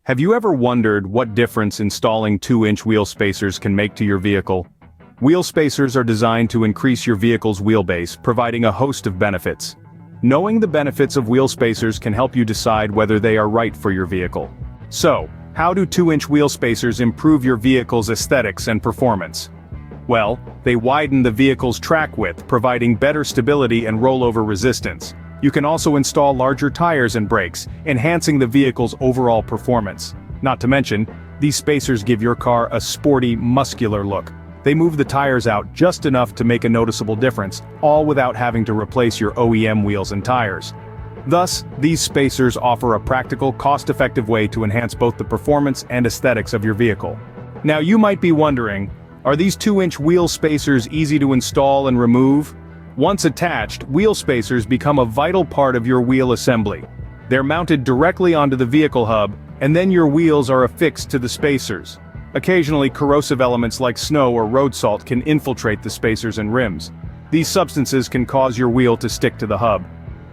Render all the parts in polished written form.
Have you ever wondered what difference installing 2-inch wheel spacers can make to your vehicle? Wheel spacers are designed to increase your vehicle's wheelbase, providing a host of benefits. Knowing the benefits of wheel spacers can help you decide whether they are right for your vehicle. So, how do 2-inch wheel spacers improve your vehicle's aesthetics and performance? Well, they widen the vehicle's track width, providing better stability and rollover resistance. You can also install larger tires and brakes, enhancing the vehicle's overall performance. Not to mention, these spacers give your car a sporty, muscular look. They move the tires out just enough to make a noticeable difference, all without having to replace your OEM wheels and tires. Thus, these spacers offer a practical, cost-effective way to enhance both the performance and aesthetics of your vehicle. Now you might be wondering, are these 2-inch wheel spacers easy to install and remove? Once attached, wheel spacers become a vital part of your wheel assembly. They're mounted directly onto the vehicle hub, and then your wheels are affixed to the spacers. Occasionally, corrosive elements like snow or road salt can infiltrate the spacers and rims. These substances can cause your wheel to stick to the hub.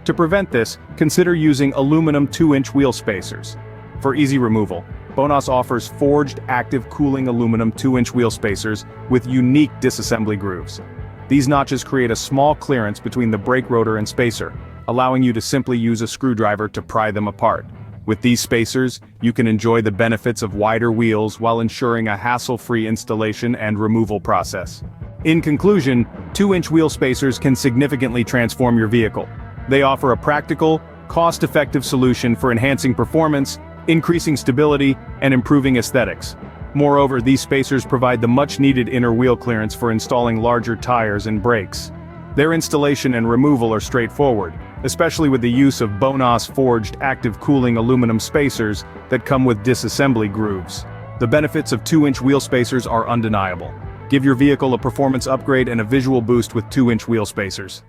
To prevent this, consider using aluminum 2-inch wheel spacers. For easy removal, Bonas offers forged active cooling aluminum 2-inch wheel spacers with unique disassembly grooves. These notches create a small clearance between the brake rotor and spacer, allowing you to simply use a screwdriver to pry them apart. With these spacers, you can enjoy the benefits of wider wheels while ensuring a hassle-free installation and removal process. In conclusion, 2-inch wheel spacers can significantly transform your vehicle. They offer a practical, cost-effective solution for enhancing performance, increasing stability, and improving aesthetics. Moreover, these spacers provide the much-needed inner wheel clearance for installing larger tires and brakes. Their installation and removal are straightforward, especially with the use of Bonas forged active cooling aluminum spacers that come with disassembly grooves. The benefits of 2-inch wheel spacers are undeniable. Give your vehicle a performance upgrade and a visual boost with 2-inch wheel spacers.